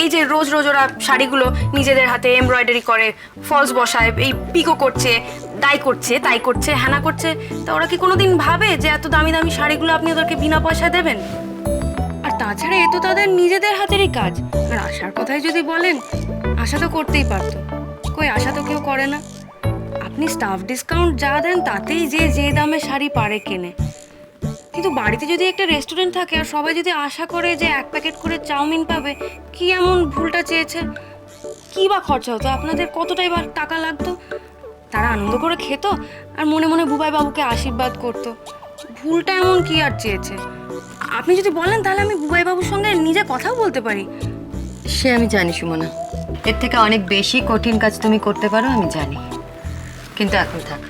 এই যে রোজ রোজ ওরা শাড়িগুলো নিজেদের হাতে এমব্রয়ডারি করে, ফলস বসায়, এই পিকো করছে, ডাই করছে, তাই করছে, হ্যানা করছে, তা ওরা কি কোনোদিন ভাবে যে এত দামি দামি শাড়িগুলো আপনি ওদেরকে বিনা পয়সায় দেবেন? আর তাছাড়া এ তো তাদের নিজেদের হাতেরই কাজ। আর আশার কথাই যদি বলেন, আশা তো করতেই পারতো, কই আশা তো কেউ করে না। আপনি স্টাফ ডিসকাউন্ট যা দেন তাতেই যে দামে শাড়ি পারে কেনে। কিন্তু বাড়িতে যদি একটা রেস্টুরেন্ট থাকে আর সবাই যদি আশা করে যে 1 প্যাকেট করে চাউমিন পাবে, কি এমন ভুলটা চেয়েছে? কি বা খরচা হতো আপনাদের, কতটাই বা টাকা লাগতো? তারা আনন্দ করে খেত আর মনে মনে বুবাই বাবুকে আশীর্বাদ করতো। ভুলটা এমন কি আর চেয়েছে? আপনি যদি বলেন তাহলে আমি বুবাই বাবুর সঙ্গে নিজে কথাও বলতে পারি। সে আমি জানি সুমনা, এর থেকে অনেক বেশি কঠিন কাজ তুমি করতে পারো, আমি জানি। কিন্তু এখন থাক।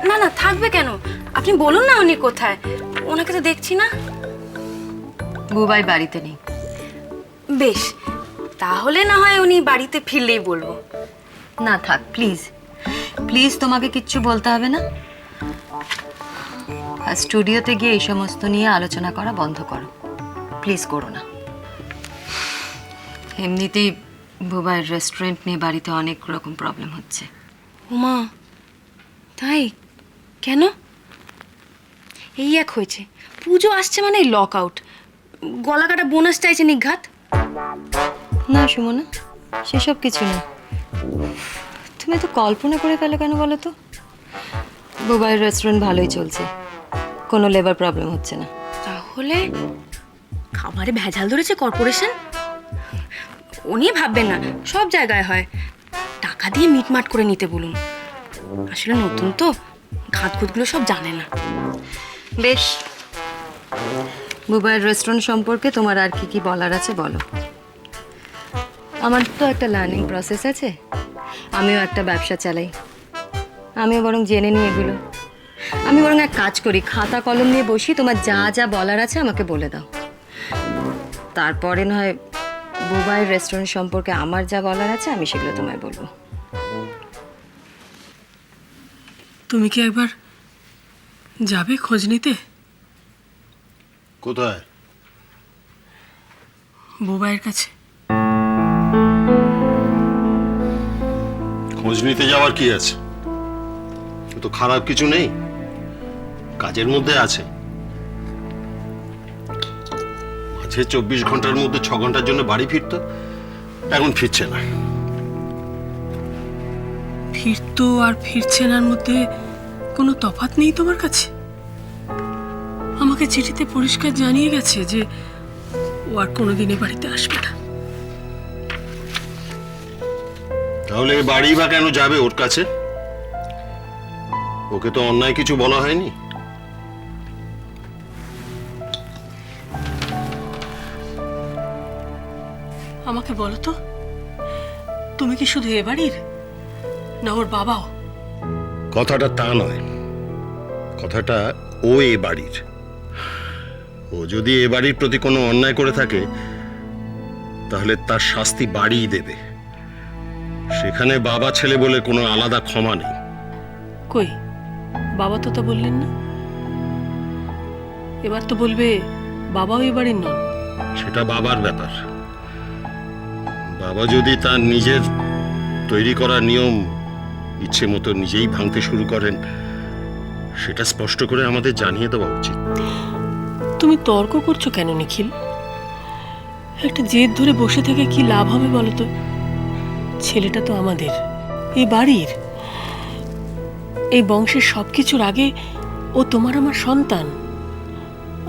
না না, থাকবে কেন? আপনি বলুন না উনি কোথায়, ওনাকে তো দেখছি না। বুবাই বাড়িতে নেই। বেশ, তাহলে না হয় উনি বাড়িতে ফিরলেই বলবো। না থাক, প্লিজ প্লিজ, তোমাকে কিচ্ছু বলতে হবে না। আর স্টুডিওতে গিয়ে এই সমস্ত নিয়ে আলোচনা করা বন্ধ করো, প্লিজ করো না। এমনিতেই বুবাইয়ের রেস্টুরেন্ট নিয়ে বাড়িতে অনেক রকম প্রবলেম হচ্ছে। উমা, তাই? কেন? এই এক হয়েছে, পুজো আসছে মানে লক আউট, গলা কাটা বোনাস চাইছে নিঘাত। না সুমনা, সেসব কিছু না। তুমি তো কল্পনা করে ফেলো কেন বলো তো? বুবাইয়ের রেস্টুরেন্ট ভালোই চলছে, কোনো লেবার প্রবলেম হচ্ছে না। তাহলে খাবারে ভেজাল ধরেছে কর্পোরেশন? উনি ভাববেন না, সব জায়গায় হয়। টাকা দিয়ে মিটমাট করে নিতে বলুন। আসলে নতুন তো, ঘাতঘুতগুলো সব জানে না। বেশ, বুবাইয়ের রেস্টুরেন্ট সম্পর্কে তোমার আর কি কি বলার আছে বলো। আমার তো একটা লার্নিং প্রসেস আছে, আমিও একটা ব্যবসা চালাই, আমিও বরং জেনে নিই এগুলো। আমি বরং এক কাজ করি, খাতা কলম নিয়ে বসি, তোমার যা যা বলার আছে আমাকে বলে দাও। তারপরে নয় বুবাইয়ের রেস্টুরেন্ট সম্পর্কে আমার যা বলার আছে আমি সেগুলো তোমায় বলবো। তুমি কি একবার যাবে খোঁজ নিতে? কোথায়? বুবাইয়ের কাছে। খোঁজ নিতে যাওয়ার কি আছে? ও তো খারাপ কিছু নেই, কাজের মধ্যে আছে। মাঝে 24 ঘন্টার মধ্যে 6 ঘন্টার জন্য বাড়ি ফিরতো, এখন ফিরছে না। ফিরতো আর ফিরছে নার মধ্যে কোনো তফাৎ নেই তোমার কাছে? আমাকে চিঠিতে পরিষ্কার জানিয়ে গেছে যে ও আর কোনোদিন এ বাড়িতে আসবে না। তাহলে এ বাড়ি বা কেন যাবে ওর কাছে? ওকে তো অন্যায় কিছু বলা হয়নি। আমাকে বলো তো, তুমি কি শুধু এ বাড়ির, না ওর বাবাও? কথাটা তা নয়, কথাটা ও এ বাড়ির। ও যদি এ বাড়ির প্রতি কোনো অন্যায় করে থাকে তাহলে তার শাস্তি বাড়িই দেবে। সেখানে বাবা ছেলে বলে কোনো আলাদা ক্ষমা নেই। কই, বাবা তো তা বললেন না। এবার তো বলবে বাবাও এ বাড়ির নন। সেটা বাবার ব্যাপার। বাবা যদি তার নিজের তৈরি করা নিয়ম ইচ্ছে মতো নিজেই ভাঙতে শুরু করেন, সেটা স্পষ্ট করে আমাদের জানিয়ে দেওয়া উচিত। তুমি তর্ক করছো কেন নিখিল? একটা জেদ ধরে বসে থেকে কি লাভ হবে বলো তো? ছেলেটা তো আমাদের, এই বাড়ির, এই বংশের সবকিছুর আগে ও তোমার আমার সন্তান।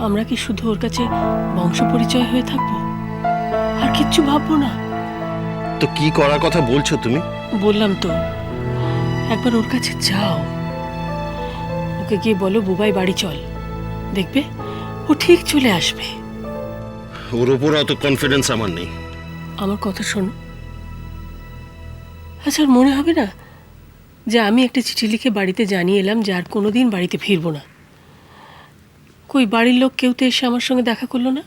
আমরা কি শুধু ওর কাছে বংশ পরিচয় হয়ে থাকবো আর কিচ্ছু ভাববো না? তো কি করার কথা বলছো তুমি? বললাম তো, একবার ওর কাছে যাও, ওকে গিয়ে বলো বুবাই বাড়ি চল, দেখবে ও ঠিক চলে আসবে। ওর ওপর অত কনফিডেন্স আমার নেই। আমার কথা শোনো। আচ্ছা, ওর মনে হবে না যে আমি একটা চিঠি লিখে বাড়িতে জানিয়ে এলাম যে আর কোনোদিন বাড়িতে ফিরবো না? কই বাড়ির লোক কেউ তো এসে আমার সঙ্গে দেখা করলো না।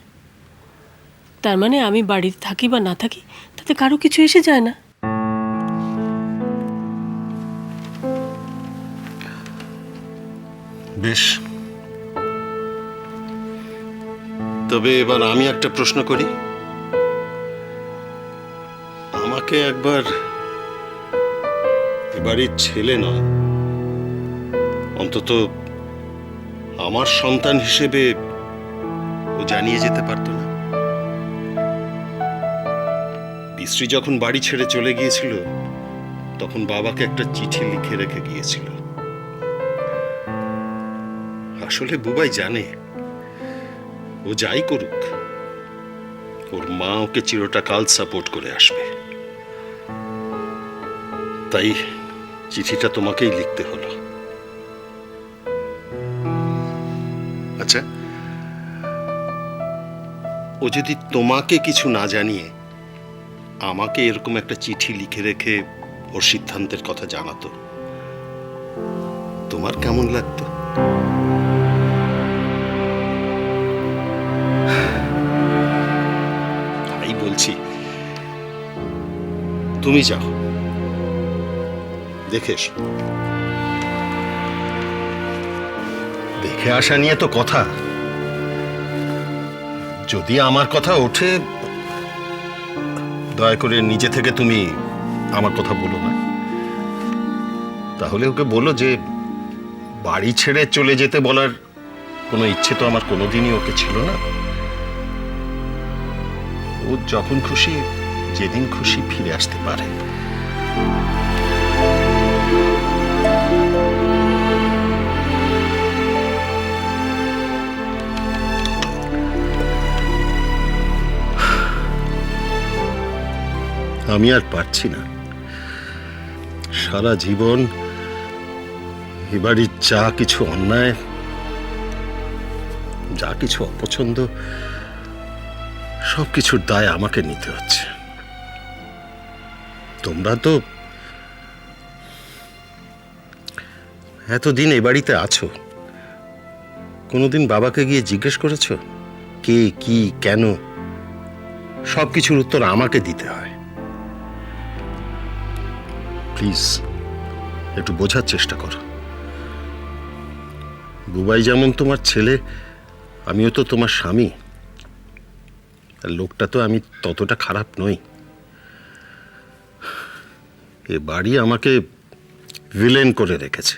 তার মানে আমি বাড়িতে থাকি বা না থাকি তাতে কারো কিছু এসে যায় না। বেশ, তবে এবার আমি একটা প্রশ্ন করি। আমাকে একবার এবাড়ির ছেলে নয়, অন্তত আমার সন্তান হিসেবে ও জানিয়ে যেতে পারতো না? বিশ্রী যখন বাড়ি ছেড়ে চলে গিয়েছিল, তখন বাবাকে একটা চিঠি লিখে রেখে গিয়েছিল। আসলে বুবাই জানে ও যাই করুক, ওর মা ওকে চিরটাকাল সাপোর্ট করে আসবে। তাই চিঠিটা তোমাকেই লিখতে হলো। আচ্ছা, ও যদি তোমাকে কিছু না জানিয়ে আমাকে এরকম একটা চিঠি লিখে রেখে ওর সিদ্ধান্তের কথা জানাতো, তোমার কেমন লাগতো? তাই বলছি, তুমি যাও, দেখে এসো। দেখে আসা নিয়ে তো কথা, যদি আমার কথা ওঠে, দয়া করে নিজে থেকে তুমি আমার কথা বলো না। তাহলে ওকে বলো যে বাড়ি ছেড়ে চলে যেতে বলার কোনো ইচ্ছে তো আমার কোনোদিনই ওকে ছিল না। ও যখন খুশি, যেদিন খুশি ফিরে আসতে পারে। আমি আর পারছি না, সারা জীবন এবাড়ির যা কিছু অন্যায়, যা কিছু অপছন্দ, সবকিছুর দায় আমাকে নিতে হচ্ছে। তোমরা তো এতদিন এ বাড়িতে আছো, কোনোদিন বাবাকে গিয়ে জিজ্ঞেস করেছো কে, কি, কেন? সবকিছুর উত্তর আমাকে দিতে হয়। প্লিজ একটু বোঝার চেষ্টা করো। বুবাই যেমন তোমার ছেলে, আমিও তো তোমার স্বামী। আর লোকটা তো আমি ততটা খারাপ নই। এ বাড়ি আমাকে ভিলেন করে রেখেছে।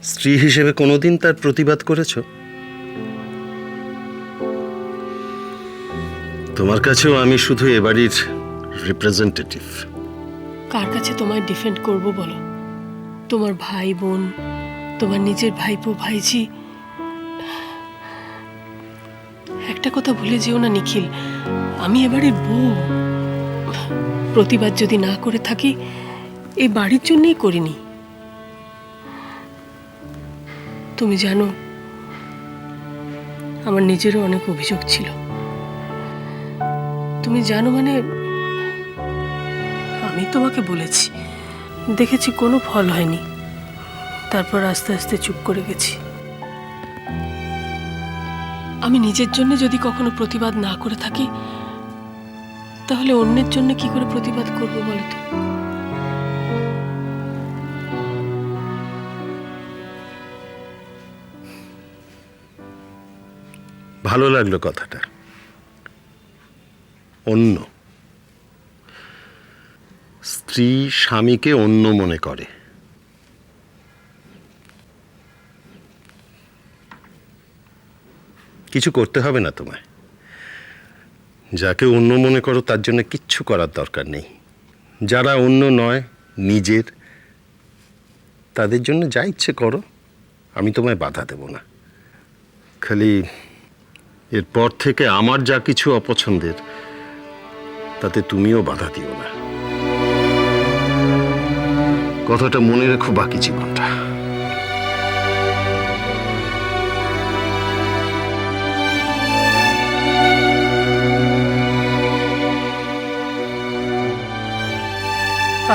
স্ত্রী হিসেবে কোনোদিন তার প্রতিবাদ করেছো? তোমার কাছেও আমি শুধু এ বাড়ির রিপ্রেজেন্টেটিভ। কার কাছে তোমায় ডিফেন্ড করব বলো? তোমার ভাই বোন, তোমার নিজের ভাইপো ভাইঝি। একটা কথা ভুলে যেও না নিখিল, আমি এবারের বউ। প্রতিবাদ যদি না করে থাকি, এই বাড়ির জন্যই করিনি। তুমি জানো, আমার নিজেরও অনেক অভিযোগ ছিল। তুমি জানো, মানে আমি তোমাকে বলেছি, দেখেছি কোনো ফল হয়নি, তারপর আস্তে আস্তে চুপ করে গেছি। আমি নিজের জন্য যদি কখনো প্রতিবাদ না করে থাকি, তাহলে অন্যের জন্য কি করে প্রতিবাদ করব বলো তো? ভালো লাগলো কথাটা। অন্য স্ত্রী স্বামীকে অন্য মনে করে। কিছু করতে হবে না তোমায়। যাকে অন্য মনে করো তার জন্য কিচ্ছু করার দরকার নেই। যারা অন্য নয়, নিজের, তাদের জন্য যা ইচ্ছে করো, আমি তোমায় বাধা দেব না। খালি এরপর থেকে আমার যা কিছু অপছন্দের, তাতে তুমিও বাধা দিও না। কথাটা মনে রেখো বাকি জীবনটা।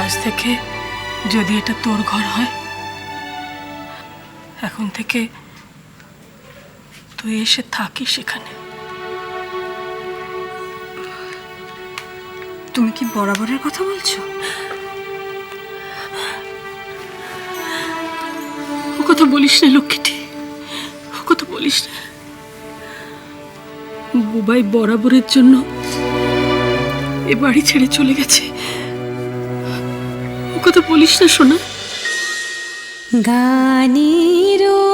আজ থেকে যদি এটা তোর ঘর হয়, এখন থেকে তুই এসে থাকিস এখানে। তুমি কি বরাবরের কথা বলছো? ও কথা বলিস না লক্ষ্মীটি, ও কথা বলিস না। বুবাই বরাবরের জন্য এ বাড়ি ছেড়ে চলে গেছে। ও কথা বলিস না সোনা। গানেরও